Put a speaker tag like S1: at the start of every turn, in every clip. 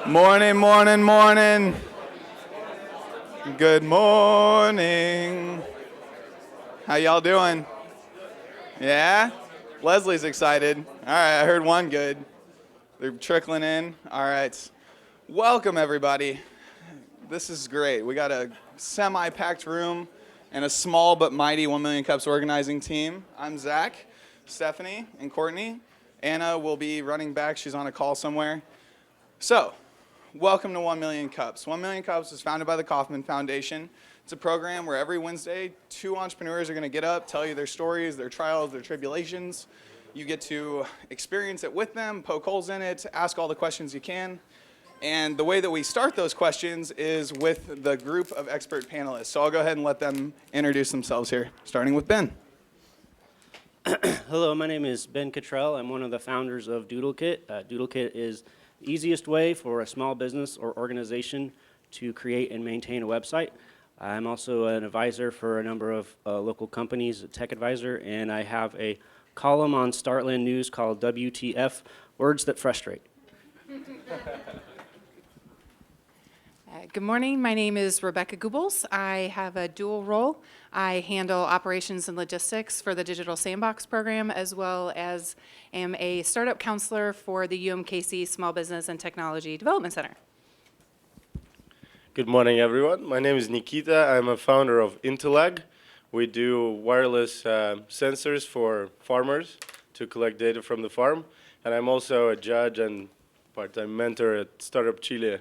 S1: Morning, morning, morning. Good morning. How y'all doing? Yeah? Leslie's excited. All right, I heard one good. They're trickling in. All right. Welcome, everybody. This is great. We got a semi-packed room and a small but mighty 1 Million Cups organizing team. I'm Zach, Stephanie, and Courtney. Anna will be running back. She's on a call somewhere. So, welcome to 1 Million Cups. 1 Million Cups was founded by the Kauffman Foundation. It's a program where every Wednesday, 2 entrepreneurs are going to get up, tell you their stories, their trials, their tribulations. You get to experience it with them, poke holes in it, ask all the questions you can. And the way that we start those questions is with the group of expert panelists. So I'll go ahead and let them introduce themselves here, starting with Ben.
S2: Hello, my name is Ben Cottrell. I'm one of the founders of DoodleKit. DoodleKit is the easiest way for a small business or organization to create and maintain a website. I'm also an advisor for a number of local companies, a tech advisor, and I have a column on Startland News called WTF, Words That Frustrate.
S3: Good morning. My name is Rebecca Goebbels. I have a dual role. I handle operations and logistics for the Digital Sandbox program, as well as am a startup counselor for the UMKC Small Business and Technology Development Center.
S4: Good morning, everyone. My name is Nikita. I'm a founder of Intelag. We do wireless sensors for farmers to collect data from the farm. And I'm also a judge and part-time mentor at Startup Chile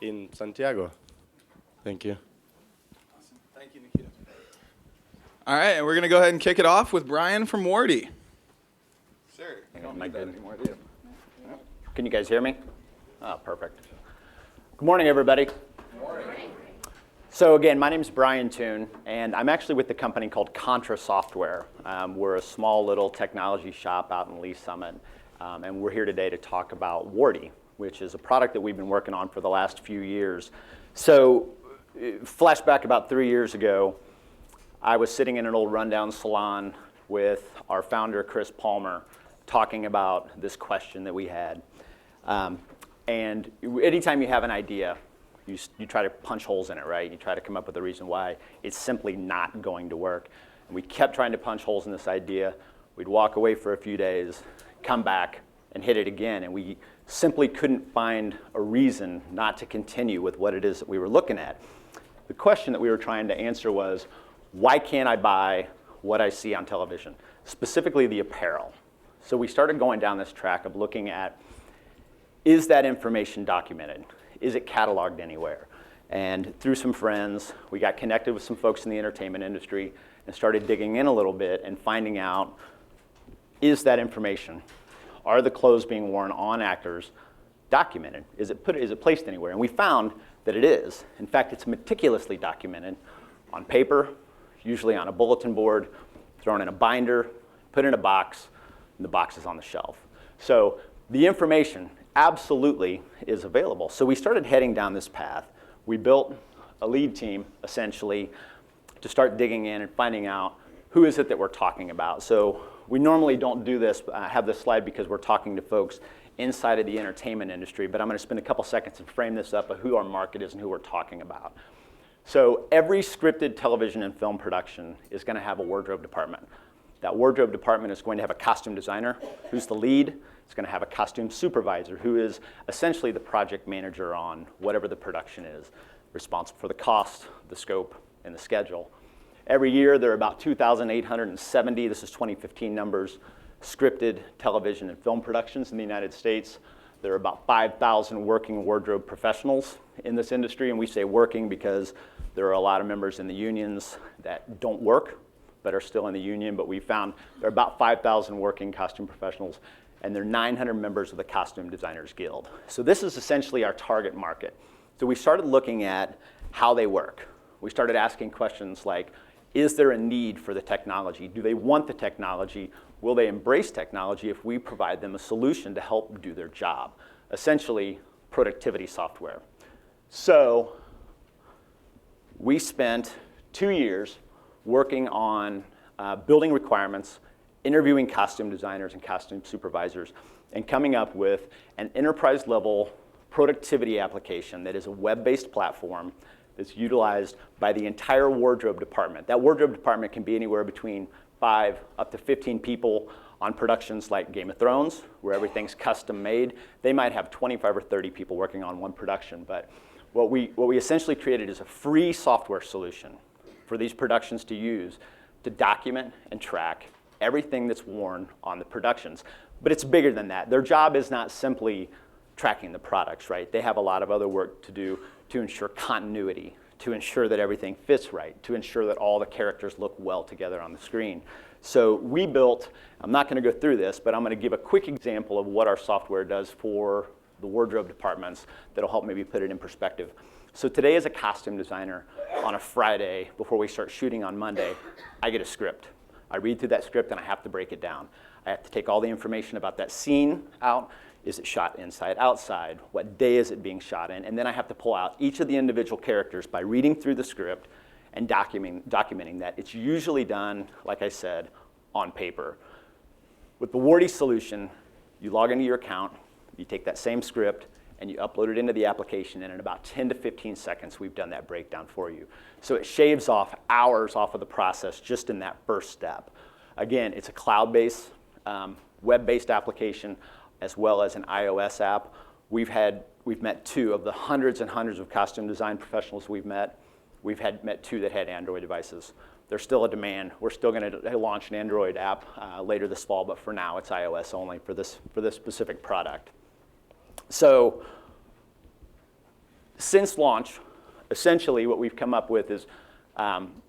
S4: in Santiago. Thank you.
S1: Awesome. Thank you, Nikita. All right, and we're going to go ahead and kick it off with Brian from Wardy. Sir, you don't need that anymore, do you?
S5: Can you guys hear me? Oh, perfect. Good morning, everybody. So again, my name is Brian Toon, and I'm actually with the company called Contra Software. We're a small little technology shop out in Lee Summit, and we're here today to talk about Wardy, which is a product that we've been working on for the last few years. So flashback about 3 years ago, I was sitting in an old rundown salon with our founder, Chris Palmer, talking about this question that we had. And anytime you have an idea, you try to punch holes in it, right? You try to come up with a reason why it's simply not going to work. And we kept trying to punch holes in this idea. We'd walk away for a few days, come back, and hit it again. And we simply couldn't find a reason not to continue with what it is that we were looking at. The question that we were trying to answer was, why can't I buy what I see on television, specifically the apparel? So we started going down this track of looking at, is that information documented? Is it cataloged anywhere? And through some friends, we got connected with some folks in the entertainment industry and started digging in a little bit and finding out, is that information? Are the clothes being worn on actors documented? Is it placed anywhere? And we found that it is. In fact, it's meticulously documented on paper, usually on a bulletin board, thrown in a binder, put in a box, and the box is on the shelf. So the information absolutely is available. So we started heading down this path. We built a lead team, essentially, to start digging in and finding out who is it that we're talking about. So we normally don't do this, have this slide because we're talking to folks inside of the entertainment industry, but I'm going to spend a couple seconds and frame this up of who our market is and who we're talking about. So every scripted television and film production is going to have a wardrobe department. That wardrobe department is going to have a costume designer, who's the lead. It's going to have a costume supervisor, who is essentially the project manager on whatever the production is, responsible for the cost, the scope, and the schedule. Every year, there are about 2,870, this is 2015 numbers, scripted television and film productions in the United States. There are about 5,000 working wardrobe professionals in this industry, and we say working because there are a lot of members in the unions that don't work, but are still in the union. But we found there are about 5,000 working costume professionals, and there are 900 members of the Costume Designers Guild. So this is essentially our target market. So we started looking at how they work. We started asking questions like, is there a need for the technology? Do they want the technology? Will they embrace technology if we provide them a solution to help do their job? Essentially, productivity software. So we spent 2 years working on building requirements, interviewing costume designers and costume supervisors, and coming up with an enterprise-level productivity application that is a web-based platform that's utilized by the entire wardrobe department. That wardrobe department can be anywhere between 5 up to 15 people on productions like Game of Thrones, where everything's custom made. They might have 25 or 30 people working on one production, but what we essentially created is a free software solution for these productions to use to document and track everything that's worn on the productions. But it's bigger than that. Their job is not simply tracking the products, right? They have a lot of other work to do to ensure continuity, to ensure that everything fits right, to ensure that all the characters look well together on the screen. So we built, I'm not going to go through this, but I'm going to give a quick example of what our software does for the wardrobe departments that'll help maybe put it in perspective. So today as a costume designer, on a Friday, before we start shooting on Monday, I get a script. I read through that script and I have to break it down. I have to take all the information about that scene out. Is it shot inside, outside? What day is it being shot in? And then I have to pull out each of the individual characters by reading through the script and documenting that. It's usually done, like I said, on paper. With the Wardy solution, you log into your account, you take that same script, and you upload it into the application, and in about 10 to 15 seconds, we've done that breakdown for you. So it shaves off hours off of the process just in that first step. Again, it's a cloud-based, web-based application, as well as an iOS app. We've met 2 of the hundreds and hundreds of costume design professionals we've met. We've met 2 that had Android devices. There's still a demand. We're still going to launch an Android app later this fall, but for now, it's iOS only for this specific product. So since launch, essentially what we've come up with is some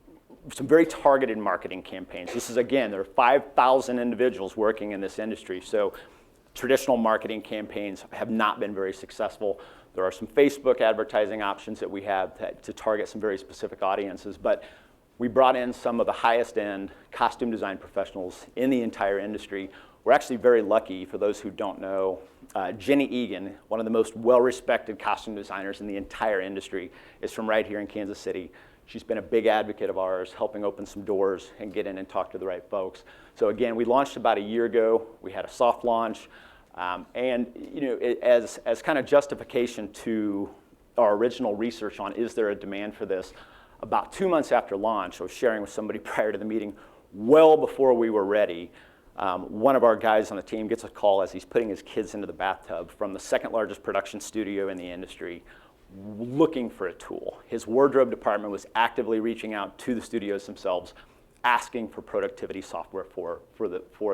S5: very targeted marketing campaigns. This is, again, there are 5,000 individuals working in this industry, so traditional marketing campaigns have not been very successful. There are some Facebook advertising options that we have to target some very specific audiences, but we brought in some of the highest end costume design professionals in the entire industry. We're actually very lucky, for those who don't know, Jenny Egan, one of the most well-respected costume designers in the entire industry, is from right here in Kansas City. She's been a big advocate of ours, helping open some doors and get in and talk to the right folks. So again, we launched about a year ago. We had a soft launch. And as kind of justification to our original research on is there a demand for this, about 2 months after launch, I was sharing with somebody prior to the meeting, well before we were ready, one of our guys on the team gets a call as he's putting his kids into the bathtub from the second largest production studio in the industry, looking for a tool. His wardrobe department was actively reaching out to the studios themselves, asking for productivity software for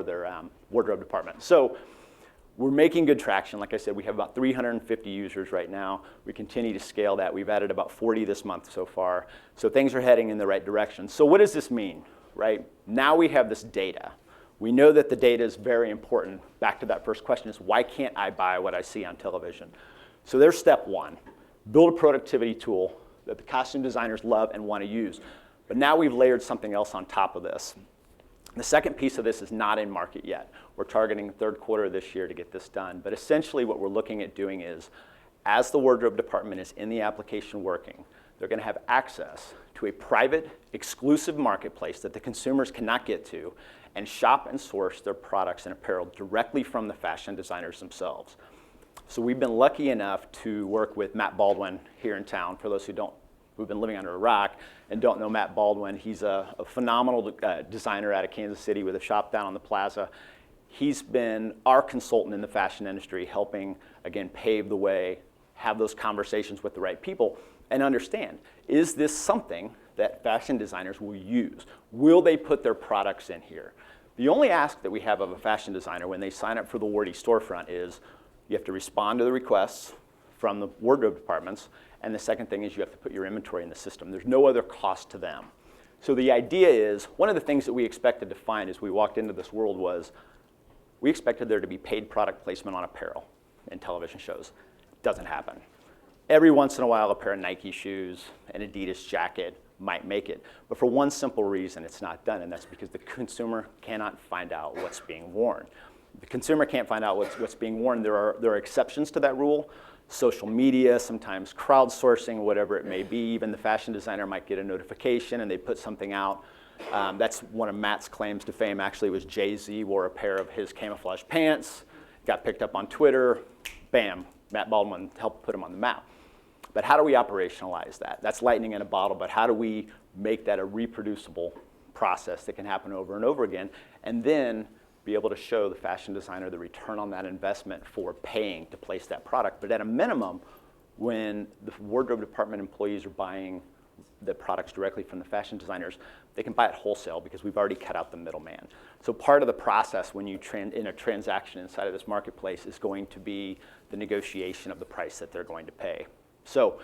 S5: their wardrobe department. So we're making good traction. Like I said, we have about 350 users right now. We continue to scale that. We've added about 40 this month so far. So things are heading in the right direction. So what does this mean, right? Now we have this data. We know that the data is very important. Back to that first question is, why can't I buy what I see on television? So there's step 1. Build a productivity tool that the costume designers love and want to use. But now we've layered something else on top of this. The second piece of this is not in market yet. We're targeting third quarter of this year to get this done. But essentially what we're looking at doing is, as the wardrobe department is in the application working, they're going to have access to a private, exclusive marketplace that the consumers cannot get to and shop and source their products and apparel directly from the fashion designers themselves. So we've been lucky enough to work with Matt Baldwin here in town. For those who've been living under a rock and don't know Matt Baldwin, he's a phenomenal designer out of Kansas City with a shop down on the plaza. He's been our consultant in the fashion industry, helping, again, pave the way, have those conversations with the right people, and understand, is this something that fashion designers will use? Will they put their products in here? The only ask that we have of a fashion designer when they sign up for the Wardy storefront is you have to respond to the requests from the wardrobe departments, and the second thing is you have to put your inventory in the system. There's no other cost to them. So the idea is, one of the things that we expected to find as we walked into this world was, we expected there to be paid product placement on apparel in television shows. Doesn't happen. Every once in a while, a pair of Nike shoes, an Adidas jacket might make it. But for one simple reason, it's not done, and that's because the consumer cannot find out what's being worn. The consumer can't find out what's being worn. There are exceptions to that rule. Social media, sometimes crowdsourcing, whatever it may be. Even the fashion designer might get a notification and they put something out. That's one of Matt's claims to fame, actually, was Jay-Z wore a pair of his camouflage pants, got picked up on Twitter, bam, Matt Baldwin helped put them on the map. But how do we operationalize that? That's lightning in a bottle, but how do we make that a reproducible process that can happen over and over again, and then be able to show the fashion designer the return on that investment for paying to place that product. But at a minimum, when the wardrobe department employees are buying the products directly from the fashion designers, they can buy it wholesale because we've already cut out the middleman. So part of the process when you in a transaction inside of this marketplace is going to be the negotiation of the price that they're going to pay. So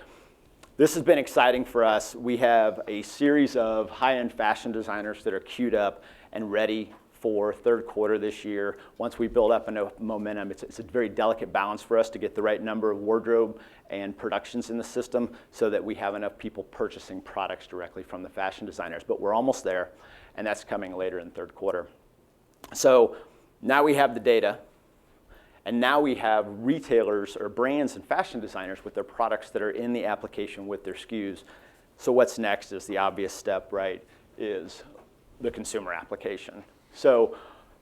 S5: this has been exciting for us. We have a series of high-end fashion designers that are queued up and ready for third quarter this year. Once we build up enough momentum, it's a very delicate balance for us to get the right number of wardrobe and productions in the system so that we have enough people purchasing products directly from the fashion designers. But we're almost there, and that's coming later in third quarter. So now we have the data, and now we have retailers or brands and fashion designers with their products that are in the application with their SKUs. So what's next is the obvious step, right, is the consumer application. So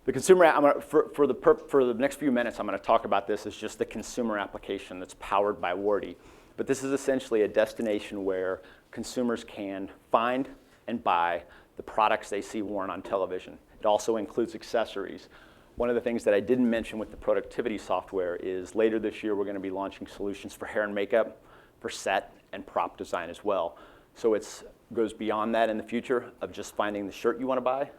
S5: the consumer, for the next few minutes, I'm going to talk about this as just the consumer application that's powered by Wardy. But this is essentially a destination where consumers can find and buy the products they see worn on television. It also includes accessories. One of the things that I didn't mention with the productivity software is later this year we're going to be launching solutions for hair and makeup, for set and prop design as well. So it goes beyond that in the future of just finding the shirt you want to buy.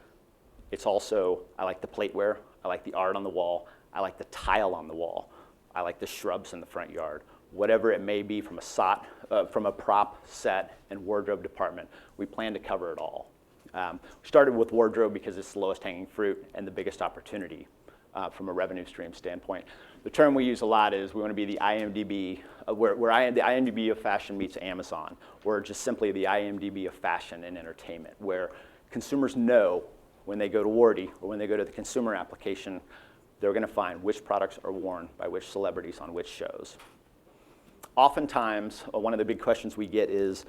S5: It's also, I like the plateware, I like the art on the wall, I like the tile on the wall, I like the shrubs in the front yard. Whatever it may be from a prop, set, and wardrobe department, we plan to cover it all. We started with wardrobe because it's the lowest hanging fruit and the biggest opportunity from a revenue stream standpoint. The term we use a lot is we want to be the IMDb, the IMDb of fashion meets Amazon, or just simply the IMDb of fashion and entertainment, where consumers know when they go to Wardy or when they go to the consumer application, they're going to find which products are worn by which celebrities on which shows. Oftentimes, one of the big questions we get is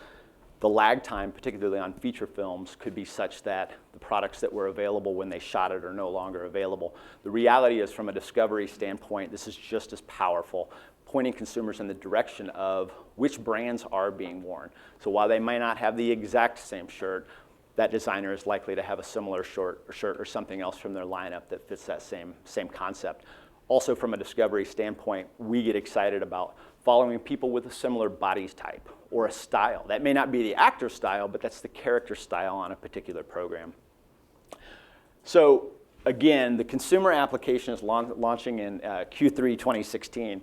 S5: the lag time, particularly on feature films, could be such that the products that were available when they shot it are no longer available. The reality is, from a discovery standpoint, this is just as powerful, pointing consumers in the direction of which brands are being worn. So while they might not have the exact same shirt, that designer is likely to have a similar shirt or something else from their lineup that fits that same concept. Also, from a discovery standpoint, we get excited about following people with a similar body type or a style. That may not be the actor style, but that's the character style on a particular program. So again, the consumer application is launching in Q3 2016.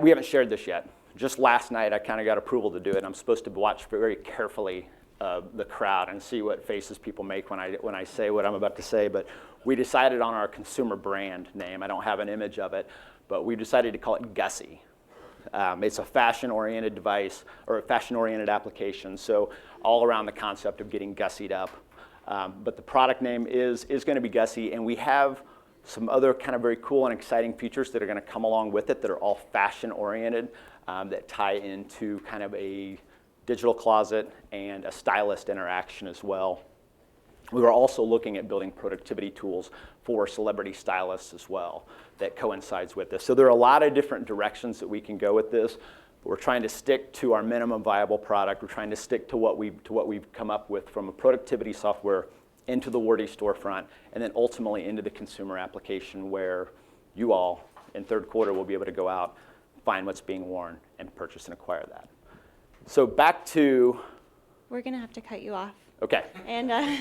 S5: We haven't shared this yet. Just last night, I kind of got approval to do it. I'm supposed to watch very carefully the crowd and see what faces people make when I say what I'm about to say. But we decided on our consumer brand name. I don't have an image of it, but we decided to call it Gussie. It's a fashion-oriented device or a fashion-oriented application. So all around the concept of getting gussied up. But the product name is going to be Gussie, and we have some other kind of very cool and exciting features that are going to come along with it that are all fashion-oriented. That tie into kind of a digital closet and a stylist interaction as well. We were also looking at building productivity tools for celebrity stylists as well that coincides with this. So there are a lot of different directions that we can go with this. But we're trying to stick to our minimum viable product. We're trying to stick to what we've come up with from a productivity software into the Wardy storefront, and then ultimately into the consumer application where you all in third quarter will be able to go out, find what's being worn, and purchase and acquire that. So back to...
S6: We're going to have to cut you off.
S5: Okay.
S6: And
S5: I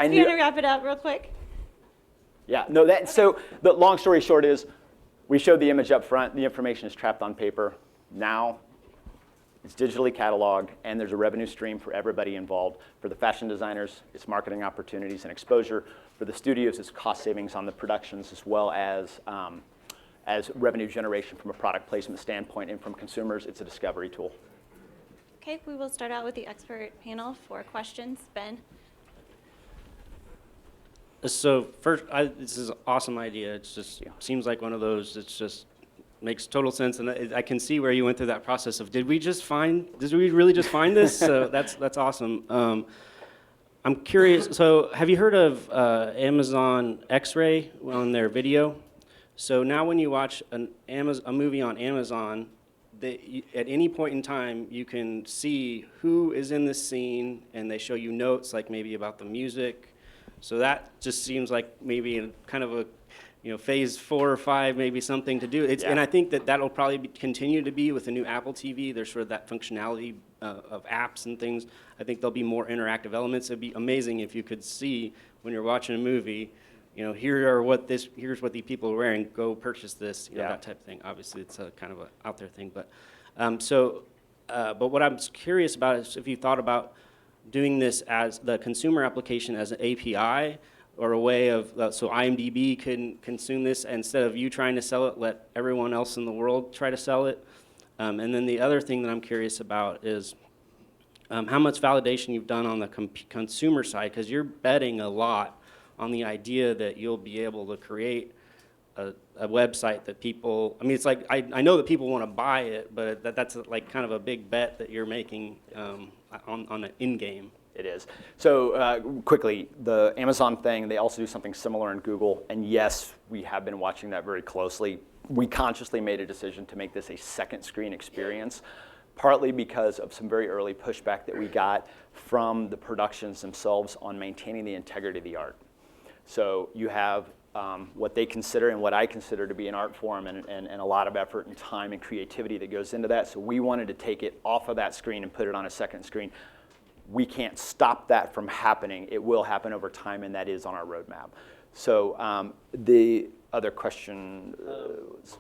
S6: you
S5: knew...
S6: want to wrap it up real quick?
S5: Yeah, no, so the long story short is we showed the image up front. The information is trapped on paper. Now it's digitally cataloged, and there's a revenue stream for everybody involved. For the fashion designers, it's marketing opportunities and exposure. For the studios, it's cost savings on the productions, as well as revenue generation from a product placement standpoint. And from consumers, it's a discovery tool.
S6: Okay, we will start out with the expert panel for questions. Ben?
S2: So first, this is an awesome idea. It just seems like one of those that just makes total sense, and I can see where you went through that process of did we really just find this? So that's awesome. I'm curious. So have you heard of Amazon X-Ray on their video? So now when you watch a movie on Amazon, at any point in time, you can see who is in this scene, and they show you notes, like maybe about the music. So that just seems like maybe kind of a, phase 4 or 5, maybe something to do. And I think that that'll probably continue to be with the new Apple TV. There's sort of that functionality of apps and things. I think there'll be more interactive elements. It'd be amazing if you could see when you're watching a movie, here's what the people are wearing. Go purchase this, that type of thing. Obviously, it's a kind of a out there thing, but but what I'm curious about is if you thought about doing this as the consumer application as an API or a way of so IMDb can consume this instead of you trying to sell it, let everyone else in the world try to sell it. And then the other thing that I'm curious about is how much validation you've done on the consumer side, because you're betting a lot on the idea that you'll be able to create a website that people, I mean, it's like, I know that people want to buy it, but that's like kind of a big bet that you're making on an in-game.
S5: It is. So quickly, the Amazon thing, they also do something similar in Google. And yes, we have been watching that very closely. We consciously made a decision to make this a second screen experience, partly because of some very early pushback that we got from the productions themselves on maintaining the integrity of the art. So you have what they consider and what I consider to be an art form and a lot of effort and time and creativity that goes into that. So we wanted to take it off of that screen and put it on a second screen. We can't stop that from happening. It will happen over time, and that is on our roadmap. So the other question was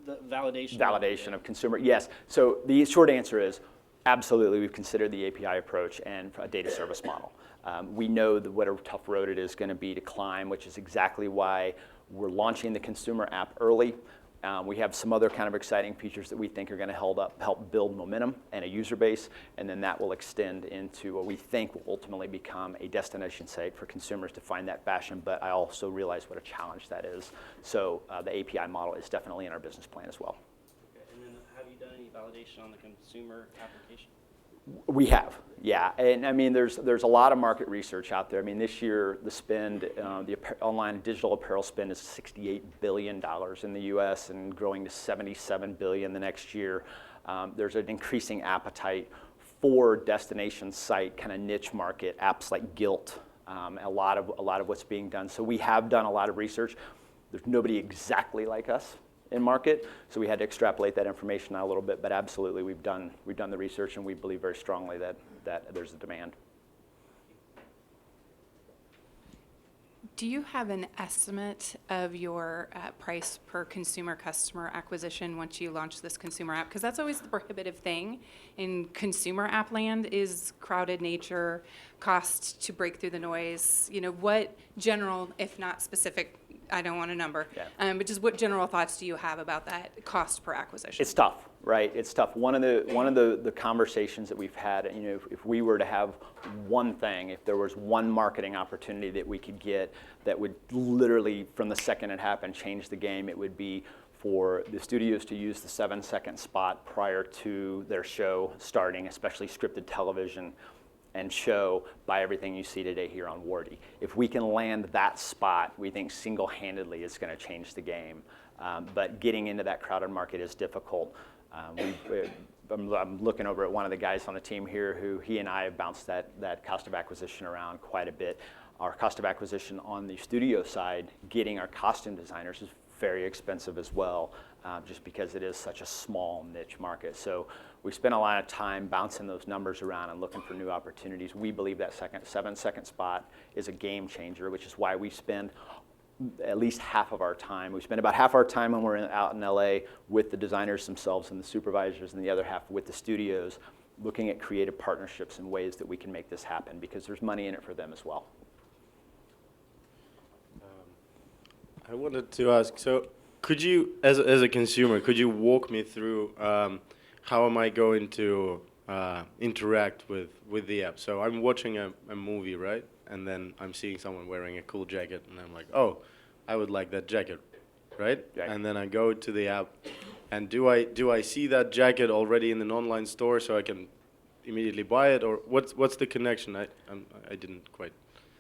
S2: the validation.
S5: Validation of consumer, yes. So the short answer is absolutely we've considered the API approach and a data service model. We know that what a tough road it is going to be to climb, which is exactly why we're launching the consumer app early. We have some other kind of exciting features that we think are going to help build momentum and a user base, and then that will extend into what we think will ultimately become a destination site for consumers to find that fashion, but I also realize what a challenge that is. So the API model is definitely in our business plan as well.
S2: Okay. And then have you done any validation on the consumer application?
S5: We have, yeah, and I mean, there's a lot of market research out there. I mean, this year the spend, the online digital apparel spend is $68 billion in the U.S. and growing to $77 billion the next year. There's an increasing appetite for destination site kind of niche market apps like Gilt. A lot of what's being done. So we have done a lot of research. There's nobody exactly like us in market, so we had to extrapolate that information out a little bit, but absolutely we've done the research and we believe very strongly that there's a demand.
S3: Do you have an estimate of your price per consumer customer acquisition once you launch this consumer app? Because that's always the prohibitive thing in consumer app land is crowded nature, cost to break through the noise. What general, if not specific, I don't want a number, but just what general thoughts do you have about that cost per acquisition?
S5: It's tough, right? It's tough. One of the conversations that we've had, if we were to have one thing, if there was one marketing opportunity that we could get that would literally, from the second it happened, change the game, it would be for the studios to use the 7-second spot prior to their show starting, especially scripted television, and show Buy Everything You See Today here on Wardy. If we can land that spot, we think single-handedly is going to change the game. But getting into that crowded market is difficult. I'm looking over at one of the guys on the team here who he and I have bounced that cost of acquisition around quite a bit. Our cost of acquisition on the studio side, getting our costume designers is very expensive as well, just because it is such a small niche market. So we spent a lot of time bouncing those numbers around and looking for new opportunities. We believe that 7-second spot is a game changer, which is why we spend at least half of our time. We spend about half our time when we're out in LA with the designers themselves and the supervisors, and the other half with the studios, looking at creative partnerships and ways that we can make this happen, because there's money in it for them as well.
S4: I wanted to ask, so could you, as a consumer, could you walk me through how am I going to interact with the app? So I'm watching a movie, right? And then I'm seeing someone wearing a cool jacket, and I'm like, oh, I would like that jacket, right?
S5: Yeah.
S4: And then I go to the app, and do I see that jacket already in an online store so I can immediately buy it, or what's the connection? I didn't quite.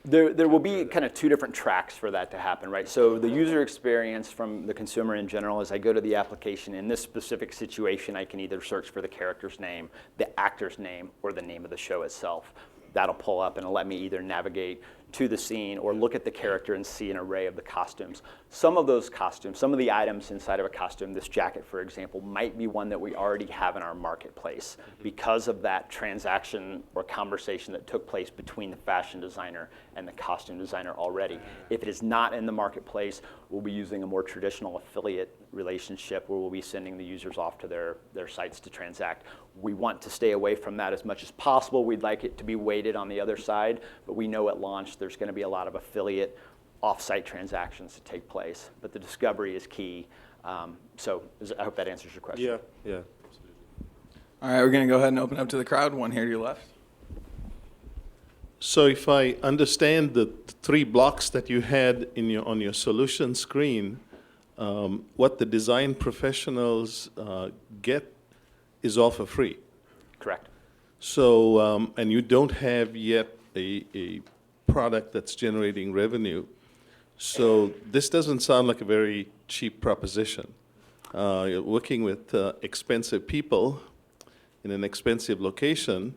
S5: There will be kind of two different tracks for that to happen, right? So the user experience from the consumer in general, as I go to the application, in this specific situation, I can either search for the character's name, the actor's name, or the name of the show itself. That'll pull up and it'll let me either navigate to the scene or look at the character and see an array of the costumes. Some of those costumes, some of the items inside of a costume, this jacket, for example, might be one that we already have in our marketplace because of that transaction or conversation that took place between the fashion designer and the costume designer already. If it is not in the marketplace, we'll be using a more traditional affiliate relationship where we'll be sending the users off to their sites to transact. We want to stay away from that as much as possible. We'd like it to be weighted on the other side, but we know at launch there's going to be a lot of affiliate off-site transactions to take place. But the discovery is key. So I hope that answers your question.
S4: Yeah.
S1: All right, we're going to go ahead and open up to the crowd. One here to your left.
S7: So if I understand the three blocks that you had on your solution screen, what the design professionals get is all for free.
S5: Correct.
S7: So, and you don't have yet a product that's generating revenue. So this doesn't sound like a very cheap proposition. You're working with expensive people in an expensive location.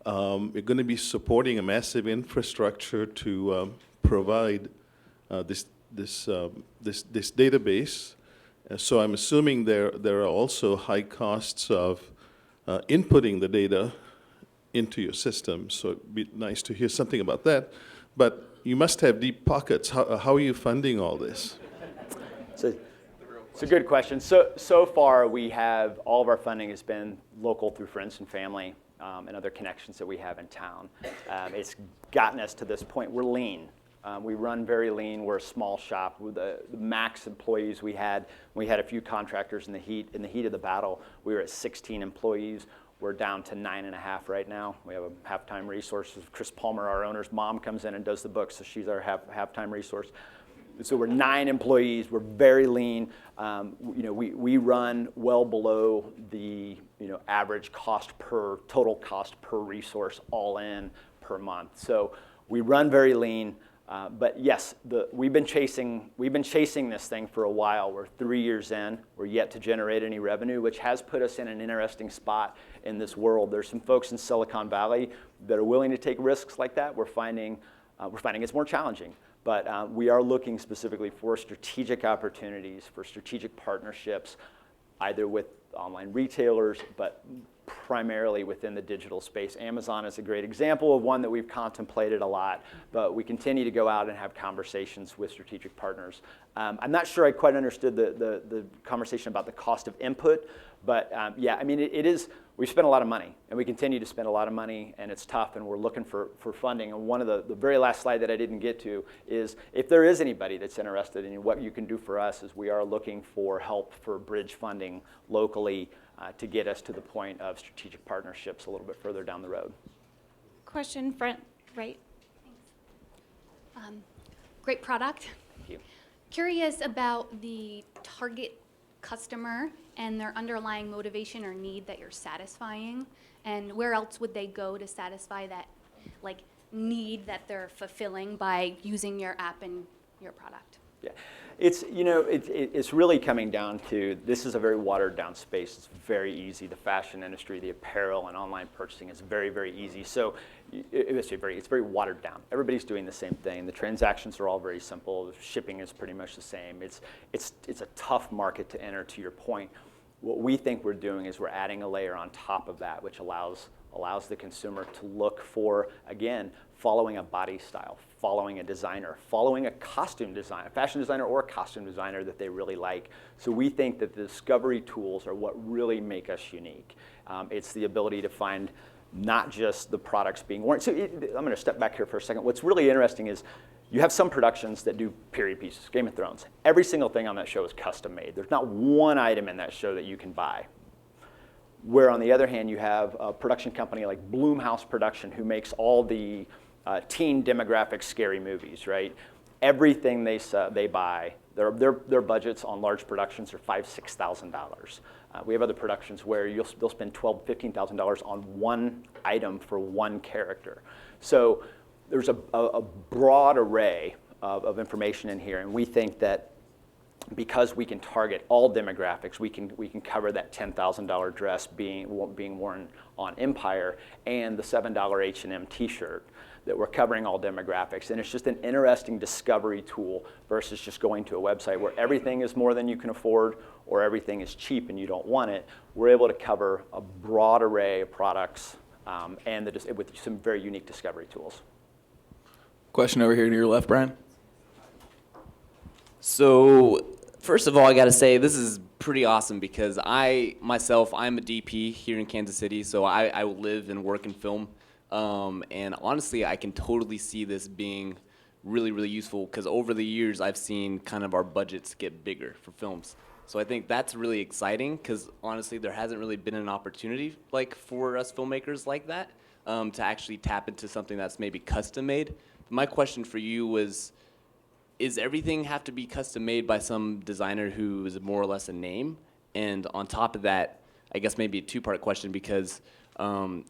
S7: You're going to be supporting a massive infrastructure to provide this database. So I'm assuming there are also high costs of inputting the data into your system. So it'd be nice to hear something about that. But you must have deep pockets. How are you funding all this?
S5: So it's a good question. So far, we have all of our funding has been local through friends and family and other connections that we have in town. It's gotten us to this point. We're lean. We run very lean. We're a small shop. With the max employees we had a few contractors in the heat of the battle. We were at 16 employees. We're down to 9.5 right now. We have a half-time resource. Chris Palmer, our owner's mom, comes in and does the books, so she's our half-time resource. So we're 9 employees. We're very lean. We run well below the average total cost per resource, all in per month. So we run very lean. But yes, we've been chasing this thing for a while. We're 3 years in. We're yet to generate any revenue, which has put us in an interesting spot in this world. There's some folks in Silicon Valley that are willing to take risks like that. We're finding it's more challenging. But we are looking specifically for strategic opportunities, for strategic partnerships, either with online retailers, but primarily within the digital space. Amazon is a great example of one that we've contemplated a lot, but we continue to go out and have conversations with strategic partners. I'm not sure I quite understood the conversation about the cost of input, but yeah, I mean, it is, we've spent a lot of money, and we continue to spend a lot of money, and it's tough, and we're looking for funding. And one of the very last slide that I didn't get to is if there is anybody that's interested in what you can do for us, is we are looking for help for bridge funding locally to get us to the point of strategic partnerships a little bit further down the road.
S6: Question front right.
S8: Great product.
S5: Thank you.
S8: Curious about the target customer and their underlying motivation or need that you're satisfying, and where else would they go to satisfy that need that they're fulfilling by using your app and your product?
S5: Yeah, it's really coming down to, this is a very watered down space. It's very easy. The fashion industry, the apparel and online purchasing is very, very easy. So it's very watered down. Everybody's doing the same thing. The transactions are all very simple. The shipping is pretty much the same. It's a tough market to enter, to your point. What we think we're doing is we're adding a layer on top of that, which allows the consumer to look for, again, following a body style, following a designer, following a costume designer, a fashion designer or a costume designer that they really like. So we think that the discovery tools are what really make us unique. It's the ability to find not just the products being worn. So I'm going to step back here for a second. What's really interesting is you have some productions that do period pieces, Game of Thrones. Every single thing on that show is custom made. There's not one item in that show that you can buy. Where on the other hand, you have a production company like Blumhouse Production who makes all the teen demographic scary movies, right? Everything they buy, their budgets on large productions are $5,000, $6,000. We have other productions where they'll spend $12,000, $15,000 on one item for one character. So there's a broad array of information in here, and we think that because we can target all demographics, we can cover that $10,000 dress being worn on Empire and the $7 H&M T-shirt, that we're covering all demographics. And it's just an interesting discovery tool versus just going to a website where everything is more than you can afford or everything is cheap and you don't want it. We're able to cover a broad array of products and with some very unique discovery tools.
S9: Question over here to your left, Brian. So, first of all, I got to say this is pretty awesome because I'm a DP here in Kansas City, so I live and work in film. And honestly, I can totally see this being really, really useful because over the years, I've seen kind of our budgets get bigger for films. So I think that's really exciting because honestly, there hasn't really been an opportunity like for us filmmakers like that to actually tap into something that's maybe custom made. My question for you was, is everything have to be custom made by some designer who is more or less a name? And on top of that, I guess maybe a two-part question because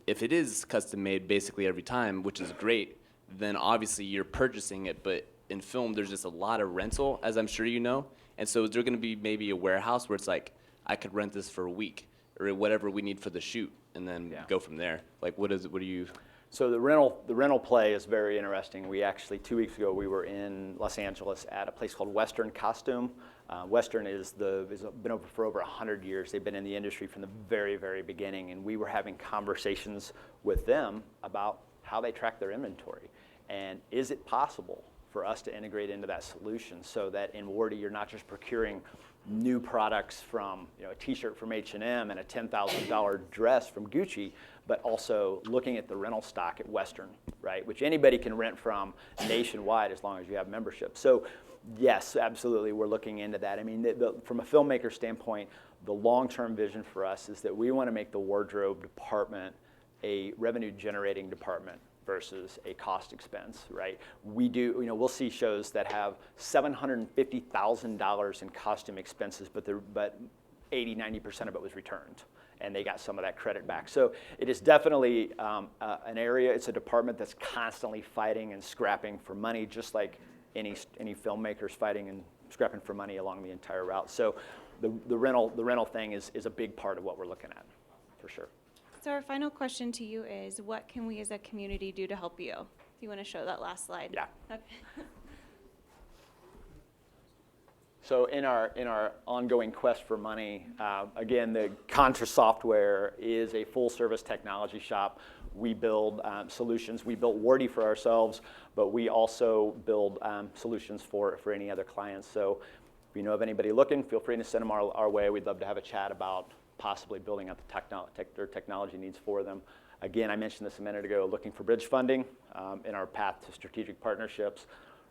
S9: if it is custom made basically every time, which is great, then obviously you're purchasing it, but in film there's just a lot of rental, as I'm sure you know. And so is there gonna be maybe a warehouse where it's like, I could rent this for a week or whatever we need for the shoot and then go from there? Like what do you?
S5: So the rental play is very interesting. We actually, 2 weeks ago, we were in Los Angeles at a place called Western Costume. Western has been open for over 100 years. They've been in the industry from the very, very beginning, and we were having conversations with them about how they track their inventory. And is it possible for us to integrate into that solution so that in Wardy you're not just procuring new products from a T-shirt from H&M and a $10,000 dress from Gucci, but also looking at the rental stock at Western, right? Which anybody can rent from nationwide as long as you have membership. So yes, absolutely, we're looking into that. I mean, from a filmmaker standpoint, the long-term vision for us is that we want to make the wardrobe department a revenue-generating department versus a cost expense, right? We'll see shows that have $750,000 in costume expenses, but 80-90% of it was returned, and they got some of that credit back. So it is definitely an area, it's a department that's constantly fighting and scrapping for money, just like any filmmakers fighting and scrapping for money along the entire route. So the rental thing is a big part of what we're looking at, for sure.
S6: So our final question to you is, what can we as a community do to help you? If you want to show that last slide.
S5: Yeah.
S6: Okay.
S5: So in our ongoing quest for money, again, the Contra Software is a full-service technology shop. We build solutions. We built Wardy for ourselves, but we also build solutions for any other clients. So if you know of anybody looking, feel free to send them our way. We'd love to have a chat about possibly building out their technology needs for them. Again, I mentioned this a minute ago, looking for bridge funding in our path to strategic partnerships.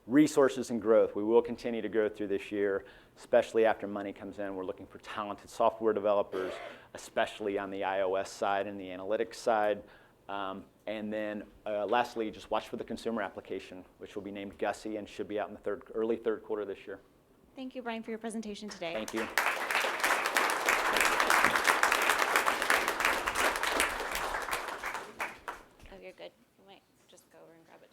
S5: Resources and growth. We will continue to grow through this year, especially after money comes in. We're looking for talented software developers, especially on the iOS side and the analytics side. And then lastly, just watch for the consumer application, which will be named Gussie and should be out in the early third quarter this year.
S6: Thank you, Brian, for your presentation today.
S5: Thank you.
S6: Oh, you're good. You might just go over and grab it.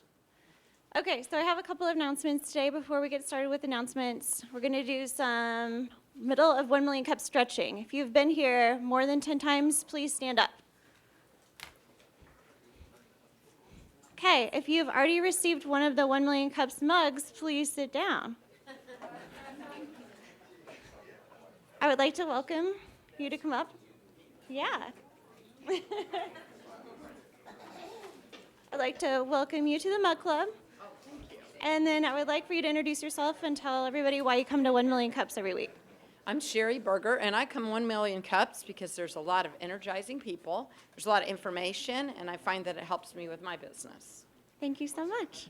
S6: Okay, so I have a couple of announcements today. Before we get started with announcements, we're going to do some middle of 1 million cup stretching. If you've been here more than 10 times, please stand up. Okay, if you've already received one of the 1 million cups mugs, please sit down. I would like to welcome you to come up. Yeah. I'd like to welcome you to the Mug Club. And then I would like for you to introduce yourself and tell everybody why you come to 1 million cups every week.
S10: I'm Sherry Berger, and I come 1 million cups because there's a lot of energizing people, there's a lot of information, and I find that it helps me with my business.
S6: Thank you so much.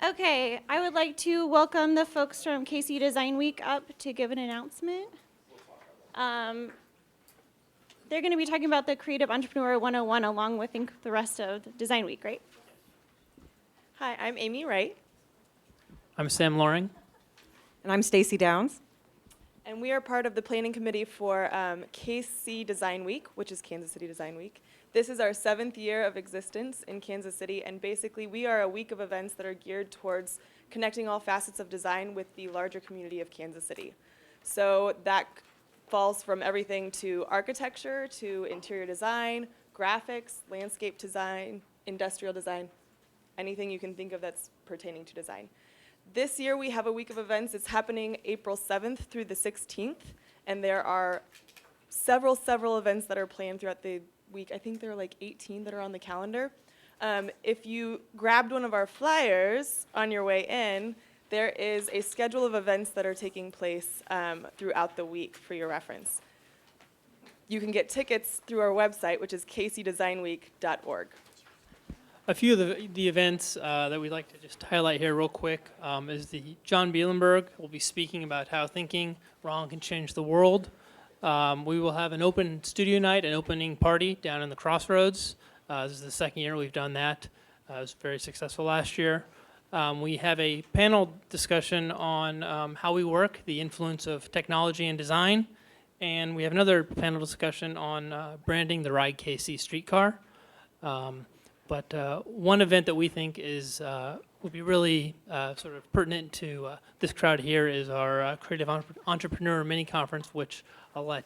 S6: Okay, I would like to welcome the folks from KC Design Week up to give an announcement. They're going to be talking about the Creative Entrepreneur 101 along with the rest of Design Week, right?
S11: Hi, I'm Amy Wright.
S12: I'm Sam Loring.
S11: And I'm Stacy Downs. And we are part of the planning committee for KC Design Week, which is Kansas City Design Week. This is our 7th year of existence in Kansas City, and basically we are a week of events that are geared towards connecting all facets of design with the larger community of Kansas City. So that falls from everything to architecture, to interior design, graphics, landscape design, industrial design, anything you can think of that's pertaining to design. This year we have a week of events. It's happening April 7th through the 16th, and there are several events that are planned throughout the week. I think there are like 18 that are on the calendar. If you grabbed one of our flyers on your way in, there is a schedule of events that are taking place throughout the week for your reference. You can get tickets through our website, which is kcdesignweek.org.
S12: A few of the events that we'd like to just highlight here real quick is the John Bielenberg will be speaking about how thinking wrong can change the world. We will have an open studio night, an opening party down in the Crossroads. This is the 2nd year we've done that. It was very successful last year. We have a panel discussion on how we work, the influence of technology and design. And we have another panel discussion on branding the Ride KC streetcar. But one event that we think is will be really sort of pertinent to this crowd here is our Creative Entrepreneur Mini Conference, which I'll let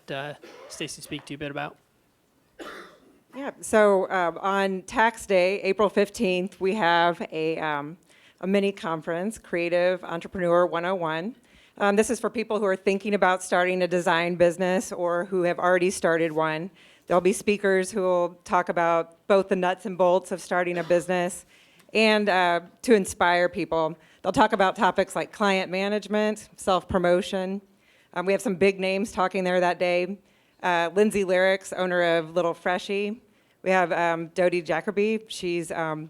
S12: Stacy speak to you a bit about.
S13: Yeah, so on tax day, April 15th, we have a mini conference, Creative Entrepreneur 101. This is for people who are thinking about starting a design business or who have already started one. There'll be speakers who will talk about both the nuts and bolts of starting a business and to inspire people. They'll talk about topics like client management, self-promotion. We have some big names talking there that day. Lindsay Lyrics, owner of Little Freshie. We have Dodie Jacoby. She's a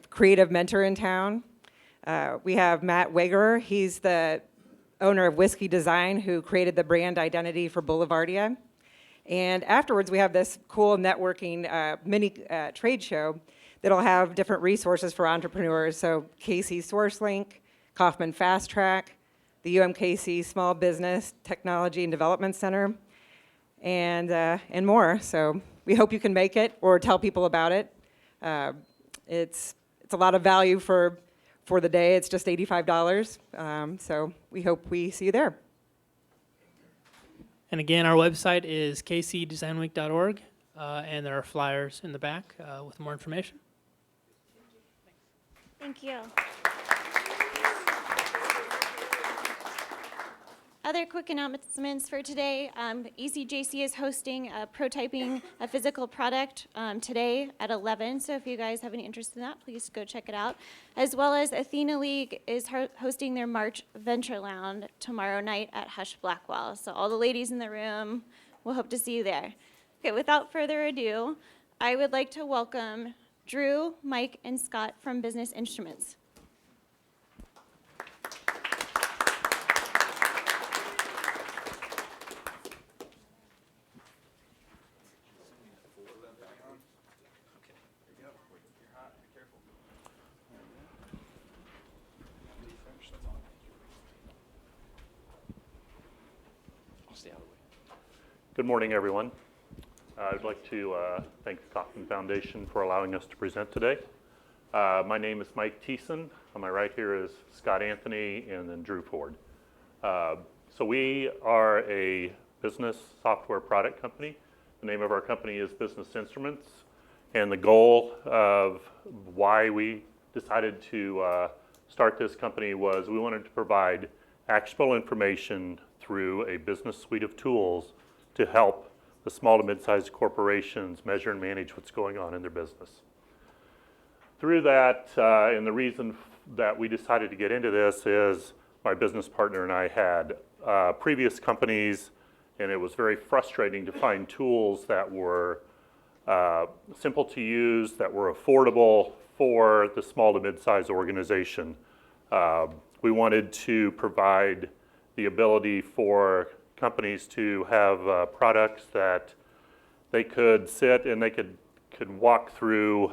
S13: creative mentor in town. We have Matt Wagerer. He's the owner of Whiskey Design, who created the brand identity for Boulevardia. And afterwards, we have this cool networking mini trade show that'll have different resources for entrepreneurs. So KC SourceLink, Kaufman Fast Track, the UMKC Small Business Technology and Development Center, and more. So we hope you can make it or tell people about it. It's a lot of value for the day. It's just $85. So we hope we see you there.
S12: And again, our website is kcdesignweek.org, and there are flyers in the back with more information.
S6: Thank you. Other quick announcements for today. ECJC is hosting prototyping a physical product today at 11. So if you guys have any interest in that, please go check it out. As well as Athena League is hosting their March Venture Lounge tomorrow night at Hush Blackwell. So all the ladies in the room, we'll hope to see you there. Okay, without further ado, I would like to welcome Drew, Mike, and Scott from Business Instruments.
S14: Good morning, everyone. I'd like to thank the Kaufman Foundation for allowing us to present today. My name is Mike Thiessen. On my right here is Scott Anthony and then Drew Ford. So we are a business software product company. The name of our company is Business Instruments. And the goal of why we decided to start this company was we wanted to provide actionable information through a business suite of tools to help the small to mid-sized corporations measure and manage what's going on in their business. Through that, and the reason that we decided to get into this is my business partner and I had previous companies, and it was very frustrating to find tools that were simple to use, that were affordable for the small to mid-sized organization. We wanted to provide the ability for companies to have products that they could sit and they could walk through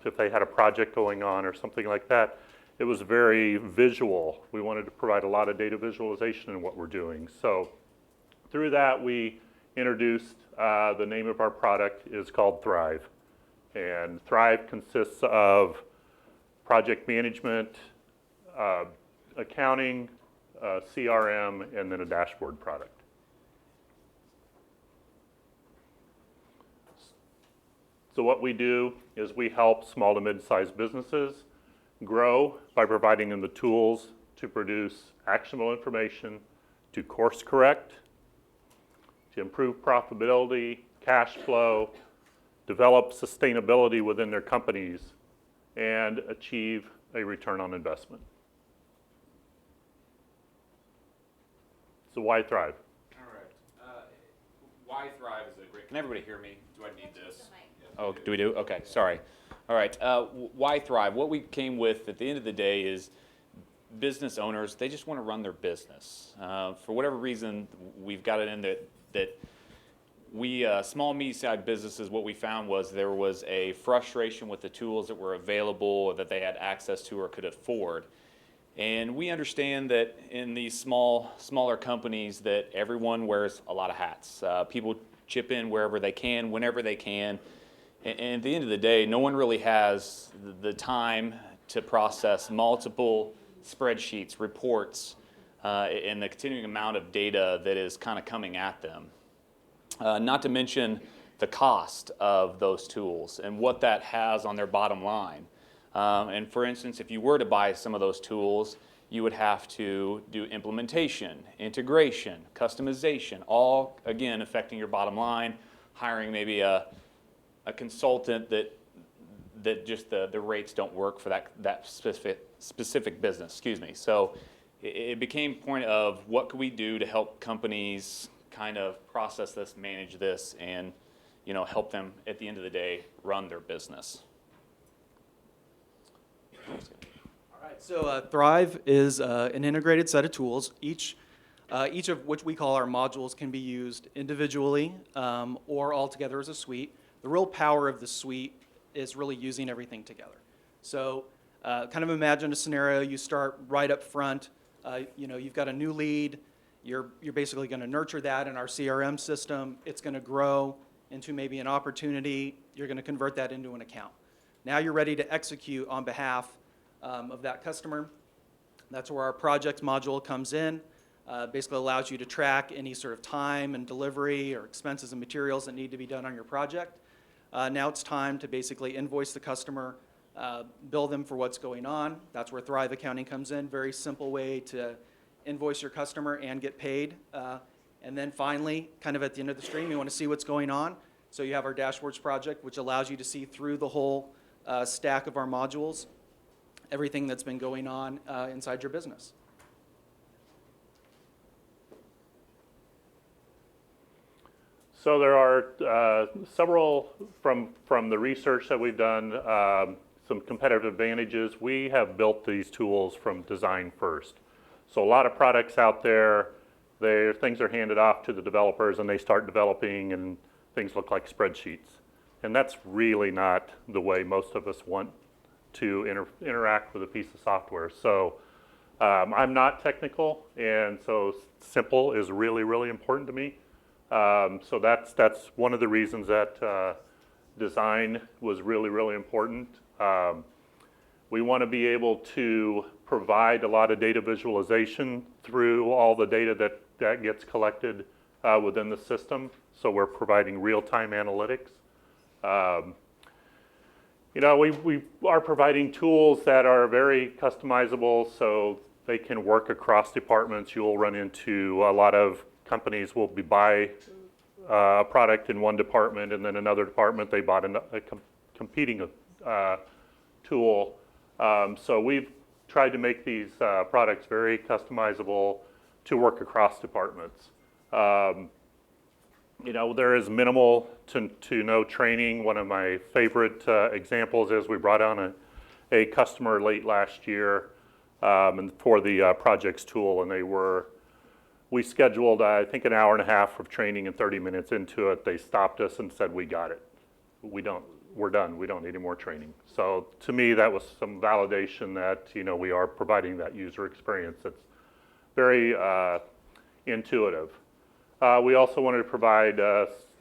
S14: if they had a project going on or something like that. It was very visual. We wanted to provide a lot of data visualization in what we're doing. So through that, we introduced the name of our product is called Thrive. And Thrive consists of project management, accounting, CRM, and then a dashboard product. So what we do is we help small to mid-sized businesses grow by providing them the tools to produce actionable information, to course correct, to improve profitability, cash flow, develop sustainability within their companies, and achieve a return on investment. So why Thrive?
S15: All right. Why Thrive is a great. Can everybody hear me? Do I need this? Oh, do we do? Okay, sorry. All right. Why Thrive? What we came with at the end of the day is business owners. They just want to run their business. For whatever reason, we've got it in that we small, medium-sized businesses. What we found was there was a frustration with the tools that were available, that they had access to or could afford. And we understand that in these smaller companies that everyone wears a lot of hats. People chip in wherever they can, whenever they can. And at the end of the day, no one really has the time to process multiple spreadsheets, reports, and the continuing amount of data that is kind of coming at them. Not to mention the cost of those tools and what that has on their bottom line. And for instance, if you were to buy some of those tools, you would have to do implementation, integration, customization, all, again, affecting your bottom line, hiring maybe a consultant that just the rates don't work for that specific business, excuse me. So it became a point of what could we do to help companies kind of process this, manage this, and help them at the end of the day run their business.
S16: All right, so Thrive is an integrated set of tools. Each of which we call our modules can be used individually or all together as a suite. The real power of the suite is really using everything together. So kind of imagine a scenario. You start right up front. You've got a new lead. You're basically going to nurture that in our CRM system. It's going to grow into maybe an opportunity. You're going to convert that into an account. Now you're ready to execute on behalf of that customer. That's where our projects module comes in. Basically allows you to track any sort of time and delivery or expenses and materials that need to be done on your project. Now it's time to basically invoice the customer, bill them for what's going on. That's where Thrive Accounting comes in. Very simple way to invoice your customer and get paid. And then finally, kind of at the end of the stream, you want to see what's going on. So you have our Dashboards project, which allows you to see through the whole stack of our modules, everything that's been going on inside your business.
S14: So there are several, from the research that we've done, some competitive advantages. We have built these tools from design first. So a lot of products out there, things are handed off to the developers and they start developing and things look like spreadsheets. And that's really not the way most of us want to interact with a piece of software. So I'm not technical, and so simple is really, really important to me. So that's one of the reasons that design was really, really important. We want to be able to provide a lot of data visualization through all the data that gets collected within the system. So we're providing real-time analytics. We are providing tools that are very customizable, so they can work across departments. You'll run into a lot of companies will buy a product in one department, and then another department they bought a competing tool. So we've tried to make these products very customizable to work across departments. There is minimal to no training. One of my favorite examples is we brought on a customer late last year and for the projects tool, and we scheduled, I think, an hour and a half of training, and 30 minutes into it, they stopped us and said, "We got it. We're done. We don't need any more training." So to me, that was some validation that we are providing that user experience that's very intuitive. We also wanted to provide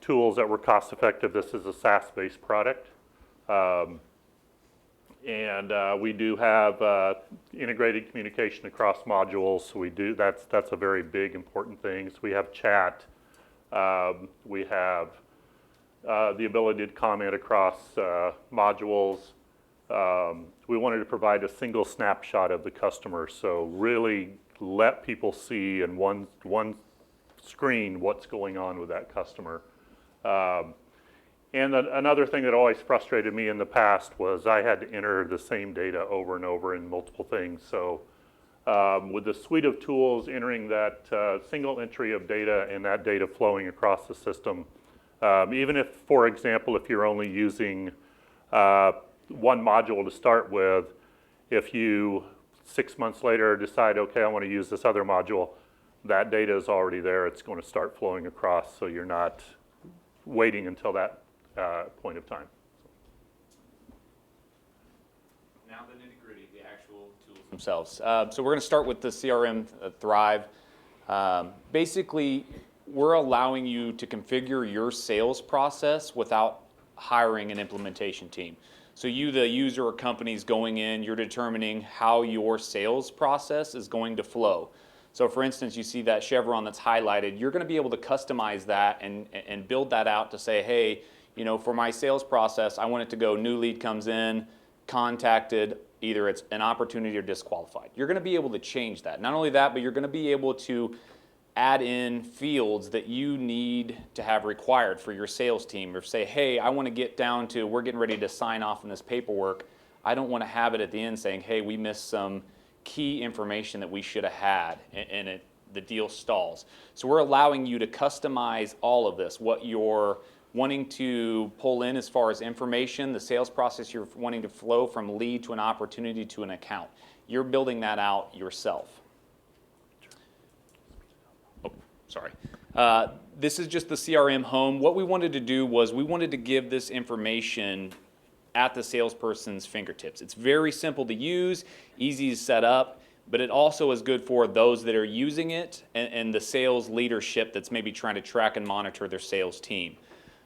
S14: tools that were cost effective. This is a SaaS-based product. We do have integrated communication across modules. So that's a very big, important thing. So we have chat. We have the ability to comment across modules. We wanted to provide a single snapshot of the customer. So really let people see in one screen what's going on with that customer. Another thing that always frustrated me in the past was I had to enter the same data over and over in multiple things. So with the suite of tools, entering that single entry of data and that data flowing across the system, even if, for example, if you're only using one module to start with, if you 6 months later decide, okay, I want to use this other module, that data is already there. It's going to start flowing across, so you're not waiting until that point of time.
S15: Now the nitty-gritty, the actual tools themselves. So we're going to start with the CRM Thrive. Basically, we're allowing you to configure your sales process without hiring an implementation team. So you, the user or company, is going in, you're determining how your sales process is going to flow. So for instance, you see that chevron that's highlighted, you're going to be able to customize that and build that out to say, hey, you know, for my sales process, I want it to go new lead comes in, contacted, either it's an opportunity or disqualified. You're going to be able to change that. Not only that, but you're going to be able to add in fields that you need to have required for your sales team, or say, hey, I want to get down to, we're getting ready to sign off on this paperwork. I don't want to have it at the end saying, hey, we missed some key information that we should have had, and the deal stalls. So we're allowing you to customize all of this, what you're wanting to pull in as far as information, the sales process you're wanting to flow from lead to an opportunity to an account. You're building that out yourself. Sorry. This is just the CRM home. What we wanted to do was we wanted to give this information at the salesperson's fingertips. It's very simple to use, easy to set up, but it also is good for those that are using it and the sales leadership that's maybe trying to track and monitor their sales team.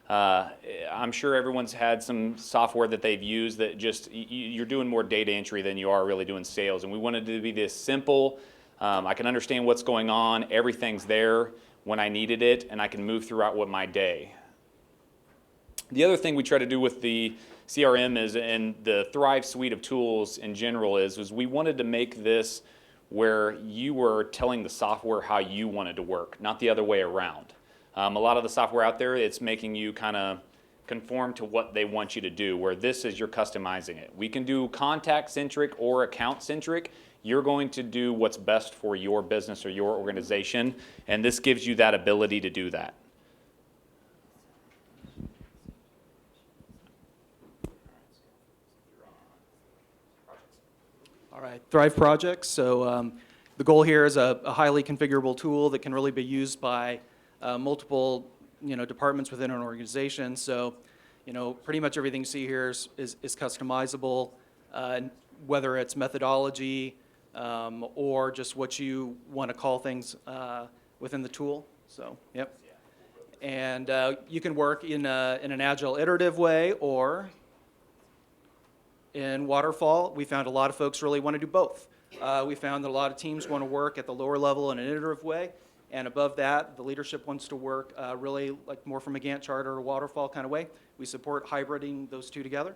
S15: I'm sure everyone's had some software that they've used that just, you're doing more data entry than you are really doing sales, and we wanted it to be this simple. I can understand what's going on, everything's there when I needed it, and I can move throughout with my day. The other thing we try to do with the CRM is, and the Thrive suite of tools in general is we wanted to make this where you were telling the software how you wanted to work, not the other way around. A lot of the software out there, it's making you kind of conform to what they want you to do, where this is you're customizing it. We can do contact-centric or account-centric. You're going to do what's best for your business or your organization, and this gives you that ability to do that.
S16: All right, Thrive Projects. So the goal here is a highly configurable tool that can really be used by multiple departments within an organization. So pretty much everything you see here is customizable, whether it's methodology, or just what you want to call things within the tool. So, yep. And you can work in an agile iterative way or in waterfall. We found a lot of folks really want to do both. We found that a lot of teams want to work at the lower level in an iterative way, and above that, the leadership wants to work really like more from a Gantt chart or a waterfall kind of way. We support hybriding those two together.